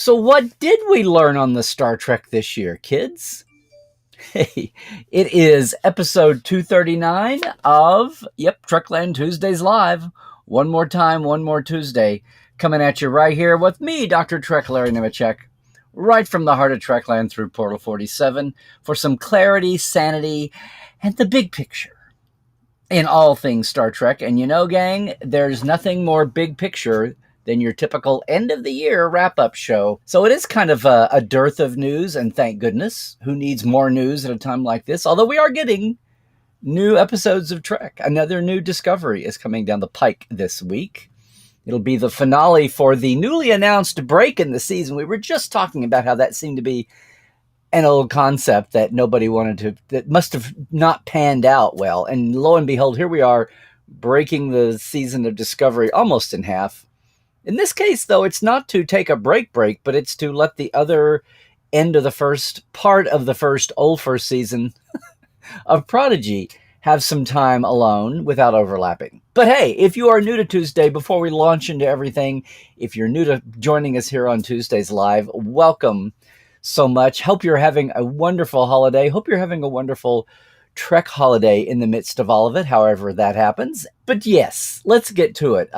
So, what did we learn on the Star Trek this year, kids? Hey, it is episode 239 of, Trekland Tuesdays Live. One more time, one more Tuesday. Coming at you right here with me, Dr. Trek Larry Nemecek, right from the heart of Trekland through Portal 47 for some clarity, sanity, and the big picture in all things Star Trek. And you know, gang, there's nothing more big picture than your typical end-of-the-year wrap-up show. So it is kind of a dearth of news, and thank goodness. Who needs more news at a time like this? Although we are getting new episodes of Trek. Another new discovery is coming down the pike this week. It'll be the finale for the newly announced break in the season. We were just talking about how that seemed to be an old concept that nobody wanted to, that must have not panned out well. And lo and behold, here we are breaking the season of Discovery almost in half. In this case, though, it's not to take a break, but it's to let the other end of the first part of the first season of Prodigy have some time alone without overlapping. But hey, if you are new to Tuesday, before we launch into everything, if you're new to joining us here on Tuesdays Live, welcome so much. Hope you're having a wonderful holiday. Hope you're having a wonderful Trek holiday in the midst of all of it, however that happens. But yes, let's get to it.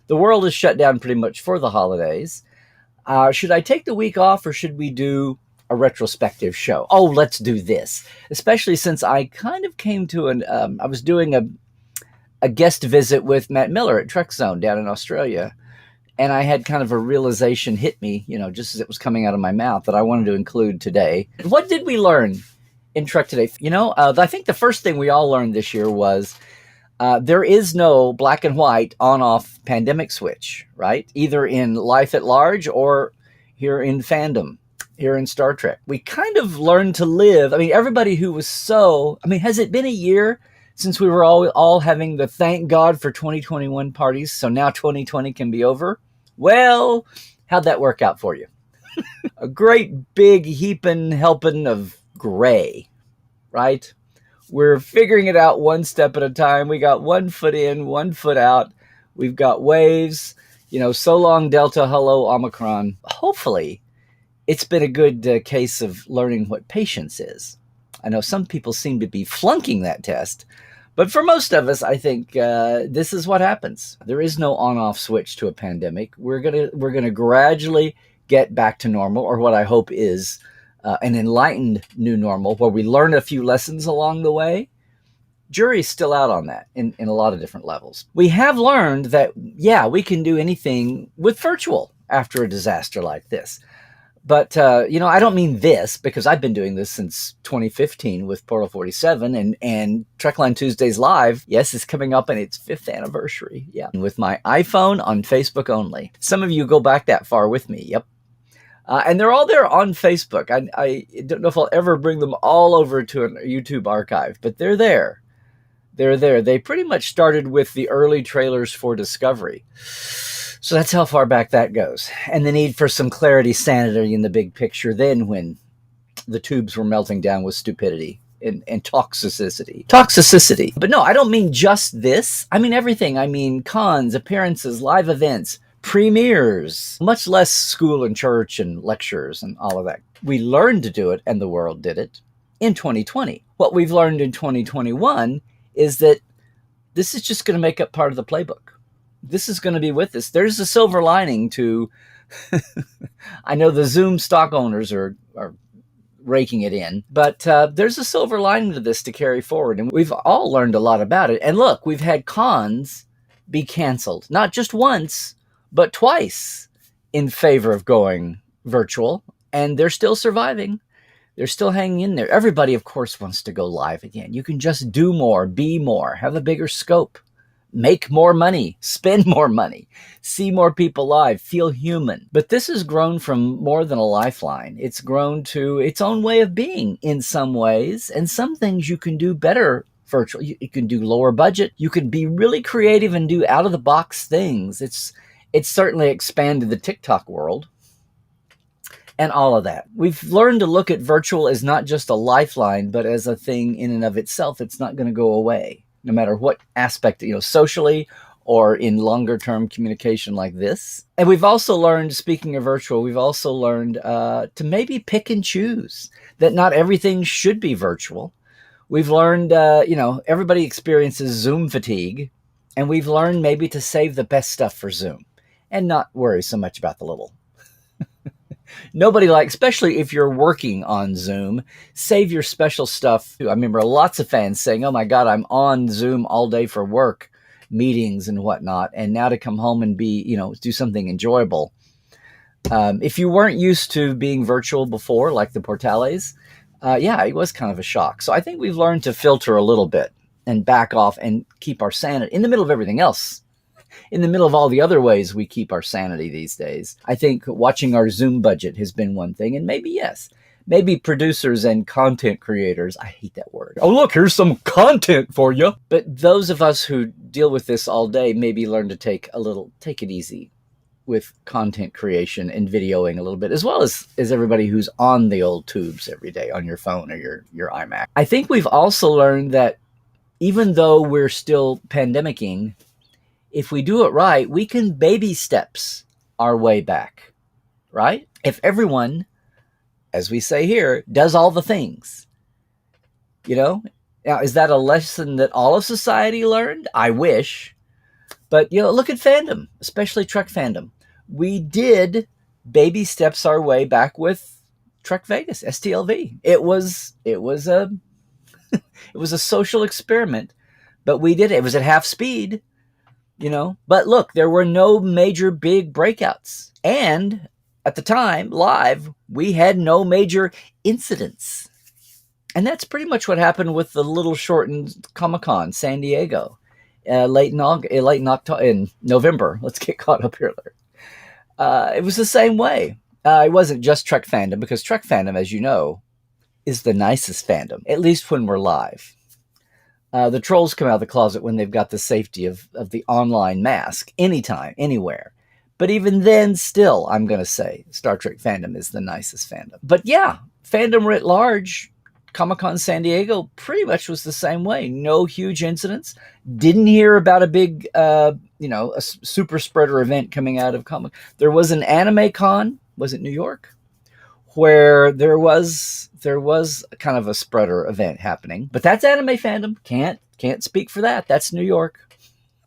The world is shut down pretty much for the holidays. Should I take the week off or should we do a retrospective show? Oh, let's do this. Especially since I kind of came to I was doing a guest visit with Matt Miller at Trek Zone down in Australia. And I had kind of a realization hit me, just as it was coming out of my mouth, that I wanted to include today. What did we learn in Trek today? I think the first thing we all learned this year was there is no black and white on-off pandemic switch, right? Either in life at large or here in fandom, here in Star Trek. We kind of learned to live. Everybody who was has it been a year since we were all having the thank God for 2021 parties, so now 2020 can be over? Well, how'd that work out for you? A great big heaping helping of gray, right? We're figuring it out one step at a time. We got 1 foot in, 1 foot out. We've got waves, so long Delta, hello Omicron. Hopefully, it's been a good case of learning what patience is. I know some people seem to be flunking that test, but for most of us, I think this is what happens. There is no on-off switch to a pandemic. We're gonna gradually get back to normal, or what I hope is an enlightened new normal, where we learn a few lessons along the way. Jury's still out on that in a lot of different levels. We have learned that, we can do anything with virtual after a disaster like this. But, I don't mean this, because I've been doing this since 2015 with Portal 47, and Trekland Tuesdays Live, yes, is coming up on its 5th anniversary. Yeah, with my iPhone on Facebook only. Some of you go back that far with me. Yep. And they're all there on Facebook. I don't know if I'll ever bring them all over to a YouTube archive, but they're there. They're there. They pretty much started with the early trailers for Discovery. So that's how far back that goes. And the need for some clarity, sanity in the big picture then, when the tubes were melting down with stupidity and toxicity. Toxicity. But no, I don't mean just this. I mean everything. I mean cons, appearances, live events, premieres, much less school and church and lectures and all of that. We learned to do it, and the world did it in 2020. What we've learned in 2021 is that this is just going to make up part of the playbook. This is going to be with us. There's a silver lining to, I know the Zoom stock owners are raking it in, but there's a silver lining to this to carry forward. And we've all learned a lot about it. And look, we've had cons be canceled, not just once, but twice, in favor of going virtual, and they're still surviving. They're still hanging in there. Everybody, of course, wants to go live again. You can just do more, be more, have a bigger scope, make more money, spend more money, see more people live, feel human. But this has grown from more than a lifeline. It's grown to its own way of being in some ways, and some things you can do better virtual. You can do lower budget. You can be really creative and do out-of-the-box things. It's certainly expanded the TikTok world and all of that. We've learned to look at virtual as not just a lifeline, but as a thing in and of itself. It's not going to go away, no matter what aspect, socially or in longer term communication like this. And we've also learned, speaking of virtual, we've also learned to maybe pick and choose, that not everything should be virtual. We've learned, everybody experiences Zoom fatigue, and we've learned maybe to save the best stuff for Zoom and not worry so much about the little. Nobody likes, especially if you're working on Zoom, save your special stuff. I remember lots of fans saying, oh my God, I'm on Zoom all day for work, meetings and whatnot. And now to come home and do something enjoyable. If you weren't used to being virtual before, like the Portales, it was kind of a shock. So I think we've learned to filter a little bit and back off and keep our sanity in the middle of everything else. In the middle of all the other ways we keep our sanity these days. I think watching our Zoom budget has been one thing. And maybe producers and content creators. I hate that word. Oh, look, here's some content for you. But those of us who deal with this all day maybe learn to take it easy with content creation and videoing a little bit, as well as everybody who's on the old tubes every day on your phone or your iMac. I think we've also learned that even though we're still pandemicking, if we do it right, we can baby steps our way back, right? If everyone, as we say here, does all the things, Now, is that a lesson that all of society learned? I wish. But, look at fandom, especially Trek fandom. We did baby steps our way back with Trek Vegas, STLV. It was a social experiment, but we did it. It was at half speed. But look, there were no major big breakouts. And at the time, live, we had no major incidents. And that's pretty much what happened with the little shortened Comic-Con San Diego, late in November. Let's get caught up here. It was the same way. It wasn't just Trek fandom, because Trek fandom, as you know, is the nicest fandom, at least when we're live. The trolls come out of the closet when they've got the safety of the online mask, anytime, anywhere. But even then, still, I'm going to say Star Trek fandom is the nicest fandom. But yeah, fandom writ large, Comic-Con San Diego pretty much was the same way. No huge incidents. Didn't hear about a big, a super spreader event coming out of Comic. There was an anime con, was it New York? Where there was kind of a spreader event happening. But that's anime fandom. Can't speak for that. That's New York.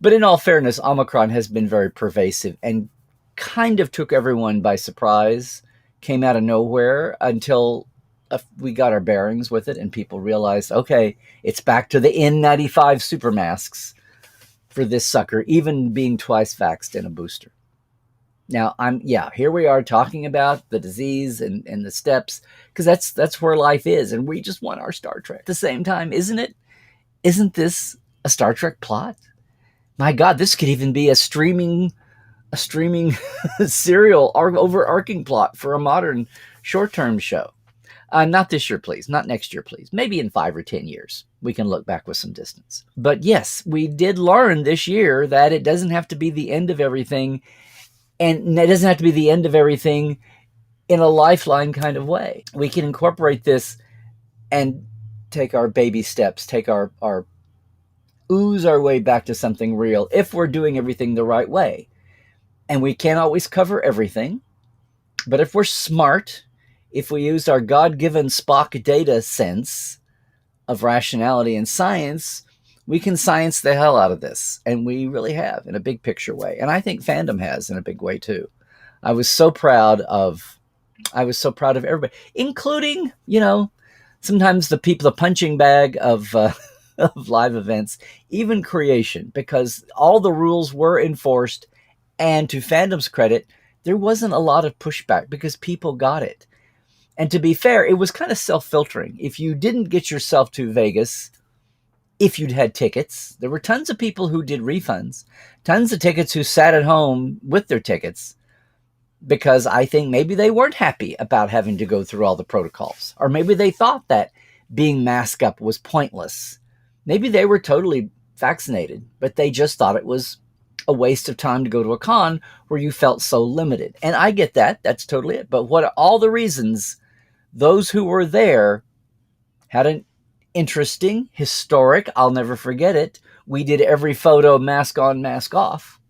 But in all fairness, Omicron has been very pervasive and kind of took everyone by surprise, came out of nowhere until we got our bearings with it and people realized, okay, it's back to the N95 super masks for this sucker, even being twice vaxxed and a booster. Now, here we are talking about the disease and the steps, because that's where life is, and we just want our Star Trek. At the same time, isn't it? Isn't this a Star Trek plot? My God, this could even be a streaming serial overarching plot for a modern short-term show. Not this year, please. Not next year, please. Maybe in 5 or 10 years, we can look back with some distance. But yes, we did learn this year that it doesn't have to be the end of everything. And it doesn't have to be the end of everything in a lifeline kind of way. We can incorporate this and take our baby steps, ooze our way back to something real if we're doing everything the right way. And we can't always cover everything. But if we're smart, if we use our God-given Spock data sense of rationality and science, we can science the hell out of this. And we really have in a big picture way. And I think fandom has in a big way too. I was so proud of everybody, including, sometimes the punching bag of live events, even creation, because all the rules were enforced. And to fandom's credit, there wasn't a lot of pushback because people got it. And to be fair, it was kind of self-filtering. If you didn't get yourself to Vegas, if you'd had tickets, there were tons of people who did refunds, tons of tickets who sat at home with their tickets because I think maybe they weren't happy about having to go through all the protocols. Or maybe they thought that being masked up was pointless. Maybe they were totally vaccinated, but they just thought it was a waste of time to go to a con where you felt so limited. And I get that. That's totally it. But what are all the reasons those who were there had an interesting, historic, I'll never forget it, We did every photo mask on, mask off.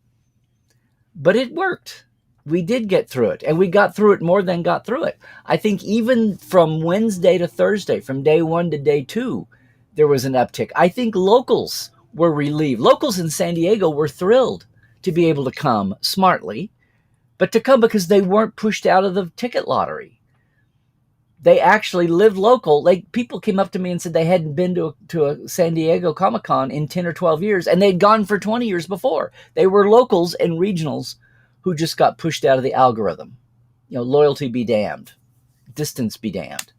But it worked. We did get through it, and we got through it more than got through it. I think even from Wednesday to Thursday, from day 1 to day 2, there was an uptick. I think locals were relieved. Locals in San Diego were thrilled to be able to come smartly, but to come because they weren't pushed out of the ticket lottery. They actually lived local. Like, people came up to me and said they hadn't been to a San Diego Comic-Con in 10 or 12 years, and they'd gone for 20 years before. They were locals and regionals who just got pushed out of the algorithm. Loyalty be damned. Distance be damned.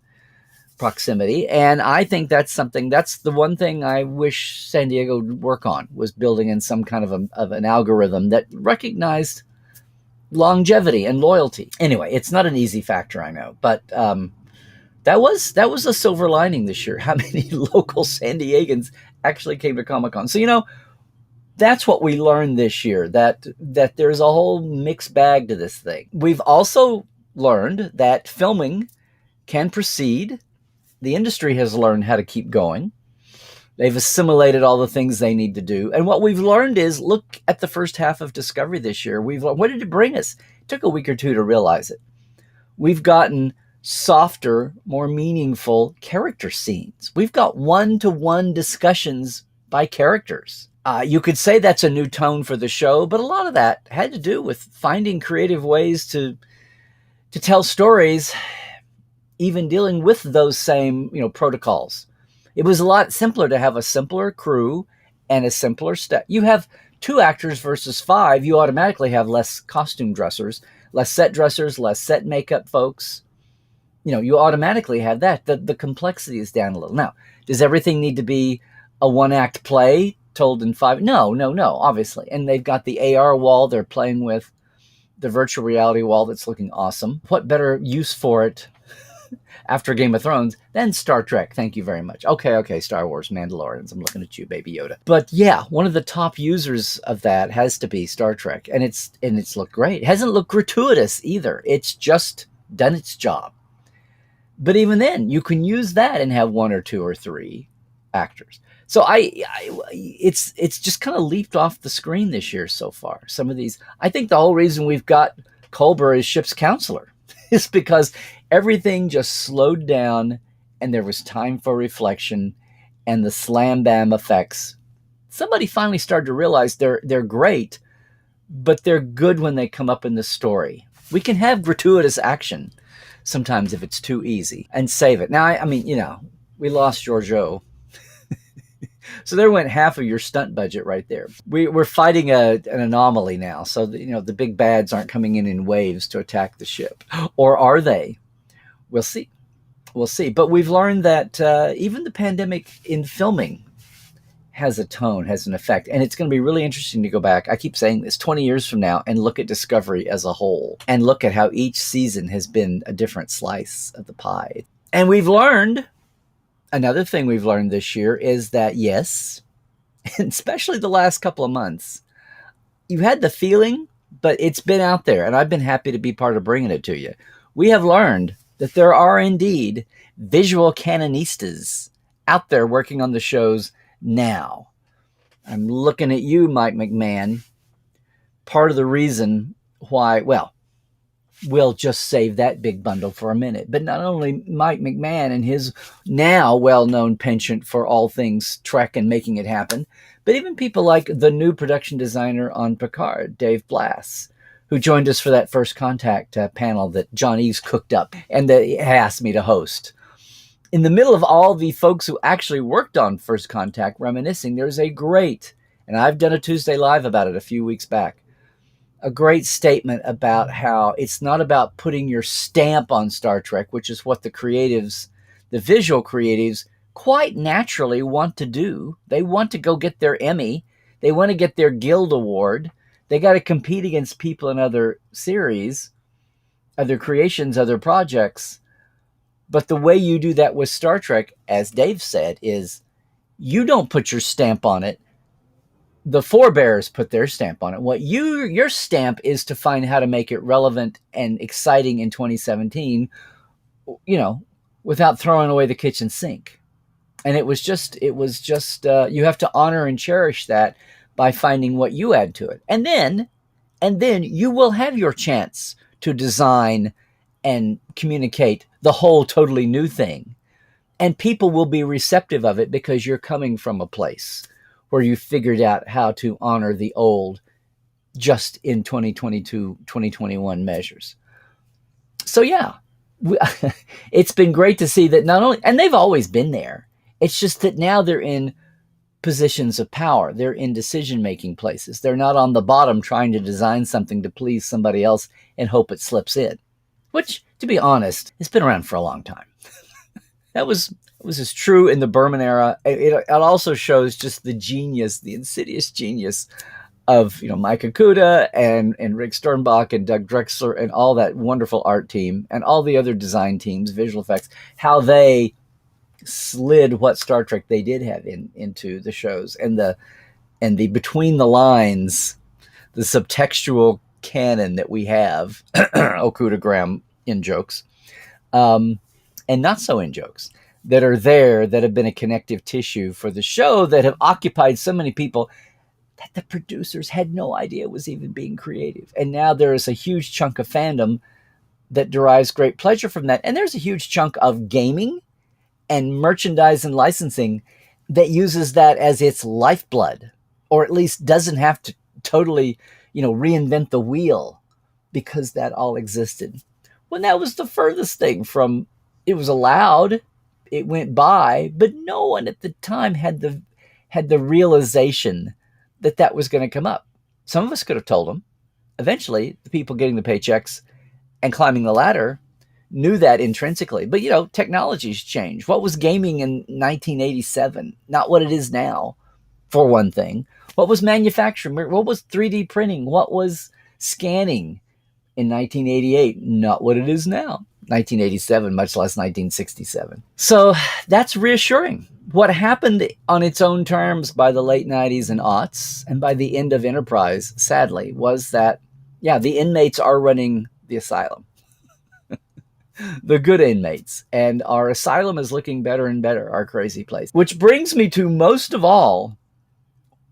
Proximity. And I think that's the one thing I wish San Diego would work on, was building in some kind of an algorithm that recognized longevity and loyalty. Anyway, it's not an easy factor, I know, but that was a silver lining this year. How many local San Diegans actually came to Comic-Con? So, that's what we learned this year, that there's a whole mixed bag to this thing. We've also learned that filming can proceed. The industry has learned how to keep going. They've assimilated all the things they need to do. And what we've learned is, look at the first half of Discovery this year. What did it bring us? It took a week or two to realize it. We've gotten softer, more meaningful character scenes. We've got one-to-one discussions by characters. You could say that's a new tone for the show, but a lot of that had to do with finding creative ways to tell stories, even dealing with those same protocols. It was a lot simpler to have a simpler crew and a simpler step. You have 2 actors versus 5. You automatically have less costume dressers, less set dressers, less set makeup folks. You automatically have that. The complexity is down a little. Now, does everything need to be a 1-act play told in 5? No, obviously. And they've got the AR wall they're playing with, the virtual reality wall that's looking awesome. What better use for it after Game of Thrones than Star Trek? Thank you very much. Okay, Star Wars, Mandalorians. I'm looking at you, Baby Yoda. But yeah, one of the top users of that has to be Star Trek. And it's looked great. It hasn't looked gratuitous either. It's just done its job. But even then, you can use that and have 1 or 2 or 3 actors. So it's just kind of leaped off the screen this year so far. Some of these, I think the whole reason we've got Culber as ship's counselor is because everything just slowed down and there was time for reflection, and the slam bam effects. Somebody finally started to realize they're great, but they're good when they come up in the story. We can have gratuitous action sometimes if it's too easy, and save it. Now, I mean, we lost Giorgio. So there went half of your stunt budget right there. We're fighting an anomaly now. So, the big bads aren't coming in waves to attack the ship. Or are they? We'll see. But we've learned that even the pandemic in filming has a tone, has an effect. And it's going to be really interesting to go back. I keep saying this, 20 years from now, and look at Discovery as a whole. And look at how each season has been a different slice of the pie. And we've learned... Another thing we've learned this year is that, yes, and especially the last couple of months, you had the feeling, but it's been out there, and I've been happy to be part of bringing it to you. We have learned that there are indeed visual canonistas out there working on the shows now. I'm looking at you, Mike McMahon. Part of the reason why, well, we'll just save that big bundle for a minute. But not only Mike McMahon and his now well-known penchant for all things Trek and making it happen, but even people like the new production designer on Picard, Dave Blass, who joined us for that First Contact panel that John Eves cooked up and that he asked me to host. In the middle of all the folks who actually worked on First Contact reminiscing, there's a great, and I've done a Tuesday Live about it a few weeks back, a great statement about how it's not about putting your stamp on Star Trek, which is what the creatives, the visual creatives, quite naturally want to do. They want to go get their Emmy. They want to get their Guild Award. They got to compete against people in other series, other creations, other projects. But the way you do that with Star Trek, as Dave said, is you don't put your stamp on it. The forebears put their stamp on it. What your stamp is to find how to make it relevant and exciting in 2017, without throwing away the kitchen sink. And it was just you have to honor and cherish that by finding what you add to it. And then you will have your chance to design and communicate the whole totally new thing. And people will be receptive of it because you're coming from a place where you figured out how to honor the old just in 2022, 2021 measures. So yeah, it's been great to see that not only, and they've always been there, it's just that now they're in positions of power. They're in decision-making places. They're not on the bottom trying to design something to please somebody else and hope it slips in, which, to be honest, has been around for a long time. That was as true in the Berman era. It also shows just the genius, the insidious genius of Mike Okuda and Rick Sternbach and Doug Drexler and all that wonderful art team and all the other design teams, visual effects, how they slid what Star Trek they did have into the shows, and the between the lines, the subtextual canon that we have, Okudagram in jokes, and not so in jokes, that are there, that have been a connective tissue for the show, that have occupied so many people that the producers had no idea was even being creative. And now there is a huge chunk of fandom that derives great pleasure from that. And there's a huge chunk of gaming and merchandise and licensing that uses that as its lifeblood, or at least doesn't have to totally, reinvent the wheel, because that all existed. When that was the furthest thing from, it was allowed, it went by, but no one at the time had the realization that was going to come up. Some of us could have told them. Eventually, the people getting the paychecks and climbing the ladder knew that intrinsically. But, technology's changed. What was gaming in 1987? Not what it is now, for one thing. What was manufacturing? What was 3D printing? What was scanning in 1988? Not what it is now. 1987, much less 1967. So that's reassuring. What happened on its own terms by the late 90s and aughts, and by the end of Enterprise, sadly, was that, the inmates are running the asylum. The good inmates. And our asylum is looking better and better, our crazy place. Which brings me to, most of all,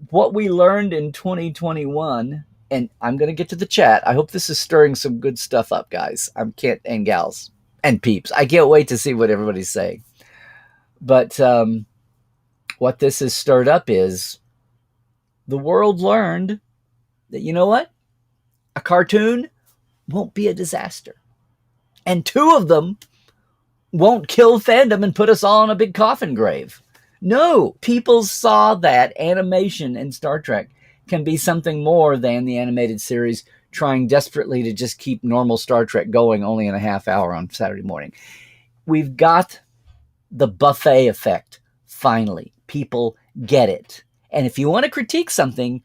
what we learned in 2021. And I'm going to get to the chat. I hope this is stirring some good stuff up, guys. And gals and peeps. I can't wait to see what everybody's saying. But what this has stirred up is the world learned that, you know what? A cartoon won't be a disaster. And two of them won't kill fandom and put us all in a big coffin grave. No, people saw that animation in Star Trek can be something more than the animated series trying desperately to just keep normal Star Trek going only in a half hour on Saturday morning. We've got the buffet effect, finally. People get it. And if you want to critique something,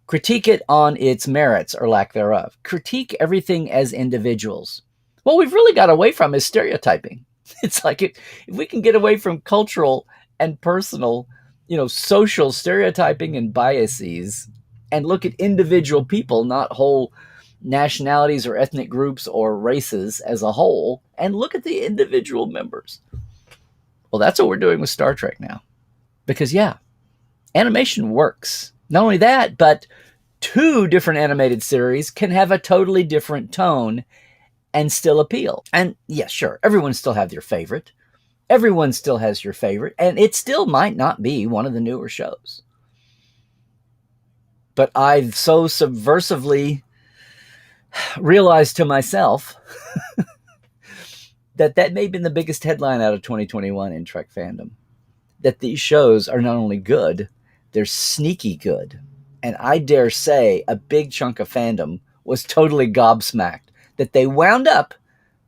critique it on its merits or lack thereof. Critique everything as individuals. What we've really got away from is stereotyping. It's like if we can get away from cultural and personal, social stereotyping and biases, and look at individual people, not whole nationalities or ethnic groups or races as a whole, and look at the individual members. Well, that's what we're doing with Star Trek now. Because, animation works. Not only that, but two different animated series can have a totally different tone and still appeal. And sure, everyone still have their favorite. Everyone still has your favorite, and it still might not be one of the newer shows. But I've so subversively realized to myself that may have been the biggest headline out of 2021 in Trek fandom. That these shows are not only good, they're sneaky good. And I dare say a big chunk of fandom was totally gobsmacked that they wound up,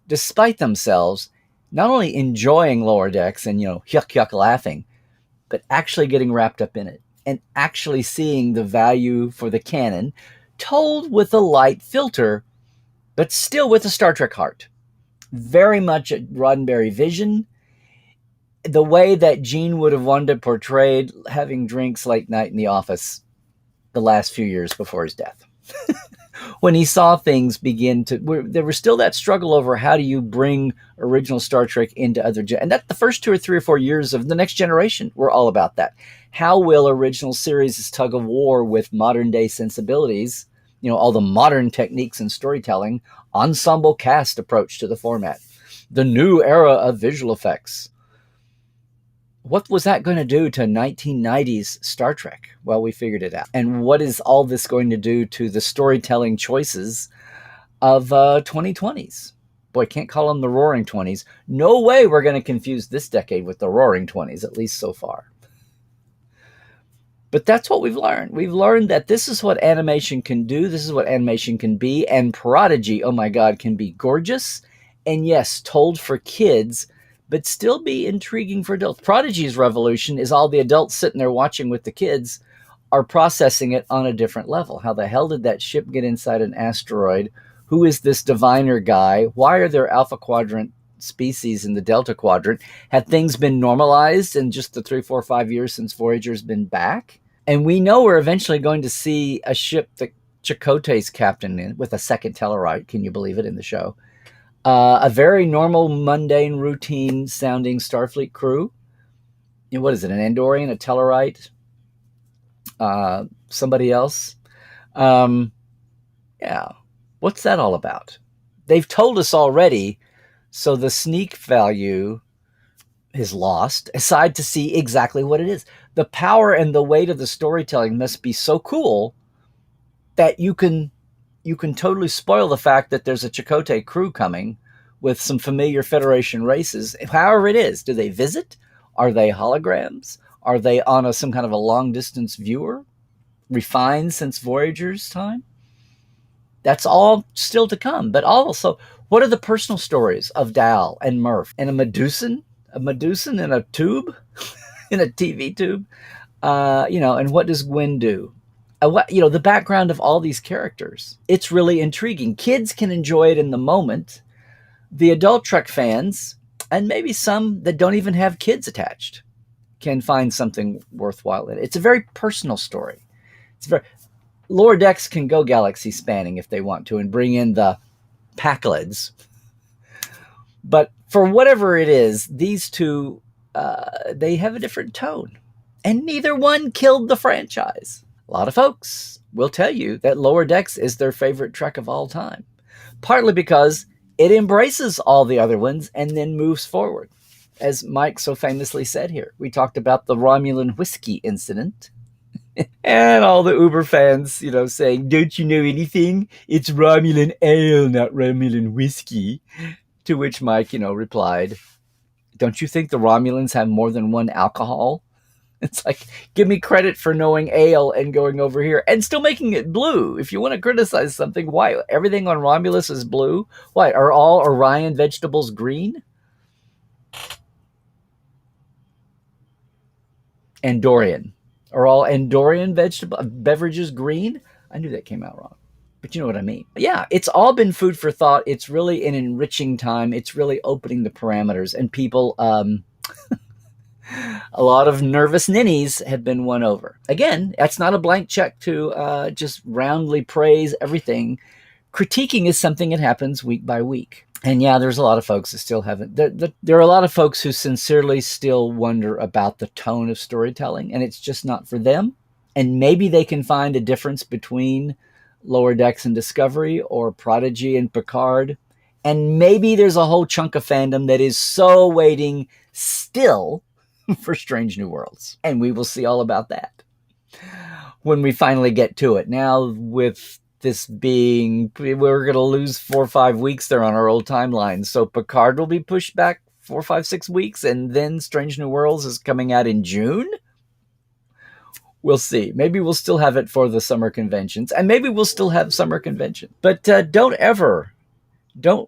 despite themselves, not only enjoying Lower Decks and, yuck laughing, but actually getting wrapped up in it and actually seeing the value for the canon told with a light filter, but still with a Star Trek heart. Very much a Roddenberry vision. The way that Gene would have wanted it portrayed, having drinks late night in the office the last few years before his death. when he saw things begin to, there was still that struggle over how do you bring original Star Trek into and that the first 2 or 3 or 4 years of the Next Generation were all about that. How will original series' tug of war with modern day sensibilities, all the modern techniques in storytelling, ensemble cast approach to the format, the new era of visual effects, what was that going to do to 1990s Star Trek? Well, we figured it out. And what is all this going to do to the storytelling choices of 2020s? Boy, can't call them the Roaring 20s. No way we're going to confuse this decade with the Roaring 20s, at least so far. But that's what we've learned. We've learned that this is what animation can do. This is what animation can be. And Prodigy, oh my God, can be gorgeous. And yes, told for kids, but still be intriguing for adults. Prodigy's revolution is all the adults sitting there watching with the kids are processing it on a different level. How the hell did that ship get inside an asteroid? Who is this diviner guy? Why are there Alpha Quadrant species in the Delta Quadrant? Have things been normalized in just the 3, 4, 5 years since Voyager's been back? And we know we're eventually going to see a ship that Chakotay's captain in with a second Tellarite. Can you believe it in the show? A very normal, mundane, routine-sounding Starfleet crew. What is it, an Andorian, a Tellarite, somebody else? Yeah. What's that all about? They've told us already, so the sneak value is lost, aside to see exactly what it is. The power and the weight of the storytelling must be so cool that you can totally spoil the fact that there's a Chakotay crew coming with some familiar Federation races. However it is, do they visit? Are they holograms? Are they on some kind of a long-distance viewer? Refined since Voyager's time? That's all still to come. But also, what are the personal stories of Dal and Murph and a Medusan? A Medusan in a tube? In a TV tube? And what does Gwen do? The background of all these characters. It's really intriguing. Kids can enjoy it in the moment. The adult Trek fans, and maybe some that don't even have kids attached, can find something worthwhile in it. It's a very personal story. Lower Decks can go galaxy spanning if they want to and bring in the Packlids. But for whatever it is, these two, they have a different tone. And neither one killed the franchise. A lot of folks will tell you that Lower Decks is their favorite Trek of all time. Partly because it embraces all the other ones and then moves forward. As Mike so famously said here, we talked about the Romulan whiskey incident. And all the Uber fans, saying, don't you know anything? It's Romulan ale, not Romulan whiskey. To which Mike, replied, don't you think the Romulans have more than one alcohol? It's like, give me credit for knowing ale and going over here and still making it blue. If you want to criticize something, why? Everything on Romulus is blue? Why? Are all Orion vegetables green? Andorian. Are all Andorian beverages green? I knew that came out wrong. But you know what I mean. Yeah, it's all been food for thought. It's really an enriching time. It's really opening the parameters. And people, a lot of nervous ninnies have been won over. Again, that's not a blank check to just roundly praise everything. Critiquing is something that happens week by week. And yeah, there's a lot of folks that still haven't. There are a lot of folks who sincerely still wonder about the tone of storytelling, and it's just not for them. And maybe they can find a difference between Lower Decks and Discovery or Prodigy and Picard. And maybe there's a whole chunk of fandom that is so waiting still for Strange New Worlds. And we will see all about that when we finally get to it. Now, with this being, we're going to lose 4 or 5 weeks there on our old timeline. So Picard will be pushed back 4, 5, 6 weeks, and then Strange New Worlds is coming out in June. We'll see. Maybe we'll still have it for the summer conventions, and maybe we'll still have summer convention. But don't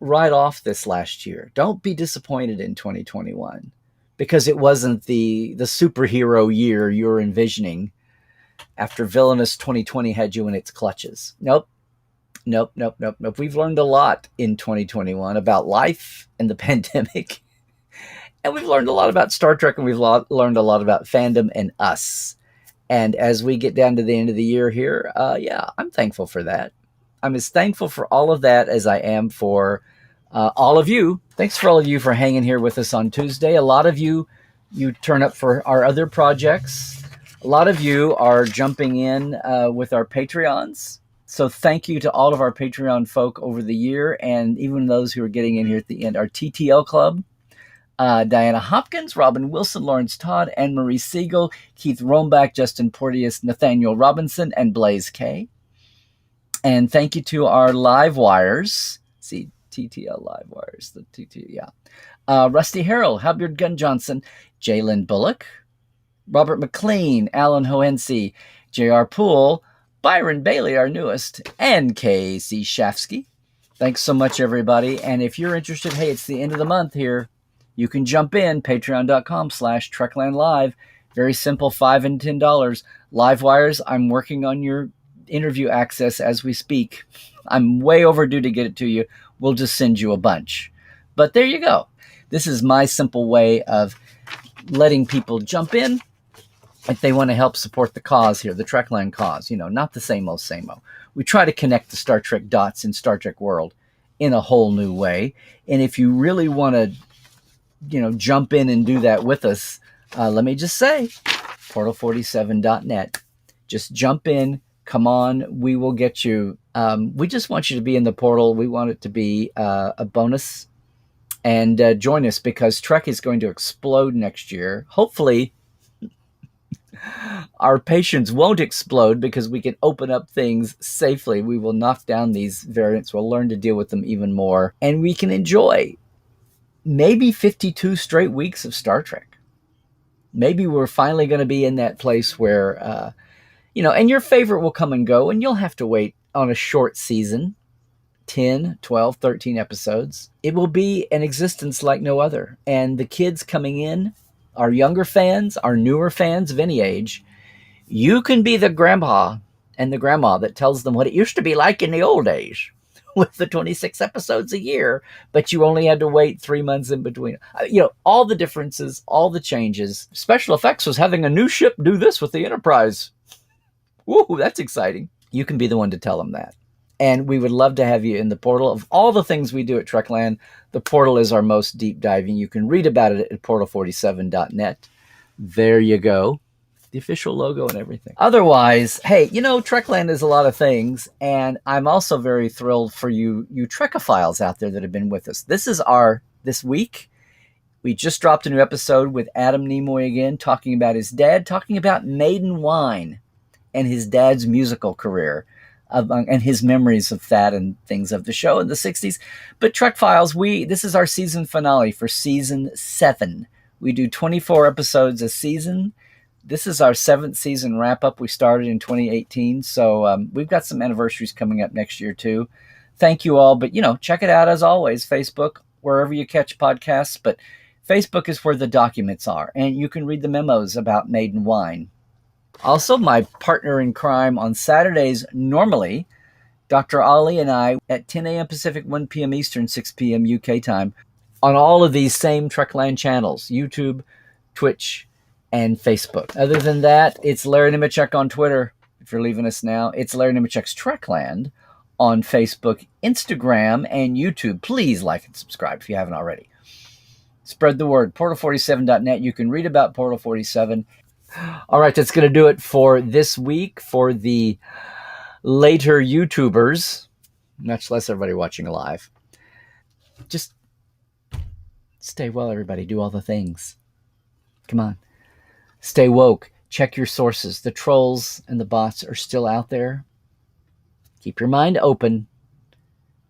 write off this last year. Don't be disappointed in 2021 because it wasn't the superhero year you're envisioning after villainous 2020 had you in its clutches. Nope. We've learned a lot in 2021 about life and the pandemic. And we've learned a lot about Star Trek, and we've learned a lot about fandom and us. And as we get down to the end of the year here, I'm thankful for that. I'm as thankful for all of that as I am for all of you. Thanks for all of you for hanging here with us on Tuesday. A lot of you turn up for our other projects. A lot of you are jumping in with our Patreons. So thank you to all of our Patreon folk over the year, and even those who are getting in here at the end. Our TTL Club, Diana Hopkins, Robin Wilson, Lawrence Todd, Anne-Marie Siegel, Keith Rombach, Justin Porteous, Nathaniel Robinson, and Blaze K. And thank you to our live wires. See, TTL live wires, the TTL, yeah. Rusty Harrell, Halberd Gunn Johnson, Jalen Bullock, Robert McLean, Alan Hohense, J.R. Poole, Byron Bailey, our newest, and K.C. Shafsky. Thanks so much, everybody. And if you're interested, hey, it's the end of the month here. You can jump in, patreon.com/TreklandLive. Very simple, $5 and $10. Live wires, I'm working on your interview access as we speak. I'm way overdue to get it to you. We'll just send you a bunch. But there you go. This is my simple way of letting people jump in if they want to help support the cause here, the Trekland cause. You know, not the same old, same old. We try to connect the Star Trek dots in Star Trek world in a whole new way. And if you really want to, jump in and do that with us, let me just say, portal47.net. Just jump in. Come on. We will get you. We just want you to be in the portal. We want it to be a bonus. And join us, because Trek is going to explode next year. Hopefully, our patience won't explode because we can open up things safely. We will knock down these variants. We'll learn to deal with them even more. And we can enjoy maybe 52 straight weeks of Star Trek. Maybe we're finally going to be in that place where, and your favorite will come and go, and you'll have to wait on a short season, 10, 12, 13 episodes. It will be an existence like no other. And the kids coming in, our younger fans, our newer fans of any age, you can be the grandpa and the grandma that tells them what it used to be like in the old days with the 26 episodes a year, but you only had to wait 3 months in between. All the differences, all the changes. Special effects was having a new ship do this with the Enterprise. Woo, that's exciting. You can be the one to tell them that. And we would love to have you in the portal. Of all the things we do at Trekland, the portal is our most deep diving. You can read about it at portal47.net. There you go. The official logo and everything. Otherwise, hey, Trekland is a lot of things. And I'm also very thrilled for you Trekophiles out there that have been with us. This week, we just dropped a new episode with Adam Nimoy again, talking about his dad, talking about Maiden Wine and his dad's musical career. And his memories of that and things of the show in the 60s. But Trek Files, this is our season finale for season 7. We do 24 episodes a season. This is our 7th season wrap-up. We started in 2018, so we've got some anniversaries coming up next year, too. Thank you all, but, check it out, as always, Facebook, wherever you catch podcasts, but Facebook is where the documents are, and you can read the memos about Maiden Wine. Also, my partner in crime on Saturdays, normally, Dr. Ali and I, at 10 a.m. Pacific, 1 p.m. Eastern, 6 p.m. UK time, on all of these same Trekland channels, YouTube, Twitch, and Facebook. Other than that, it's Larry Nemecek on Twitter, if you're leaving us now. It's Larry Nemecek's Trekland on Facebook, Instagram, and YouTube. Please like and subscribe if you haven't already. Spread the word. Portal47.net. You can read about Portal 47. All right, that's going to do it for this week for the later YouTubers, much less everybody watching live. Just stay well, everybody. Do all the things. Come on. Stay woke. Check your sources. The trolls and the bots are still out there. Keep your mind open.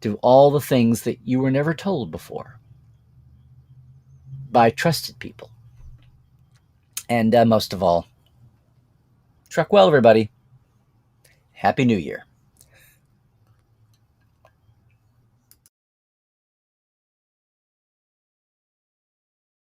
Do all the things that you were never told before by trusted people. And most of all, Trek well, everybody. Happy New Year.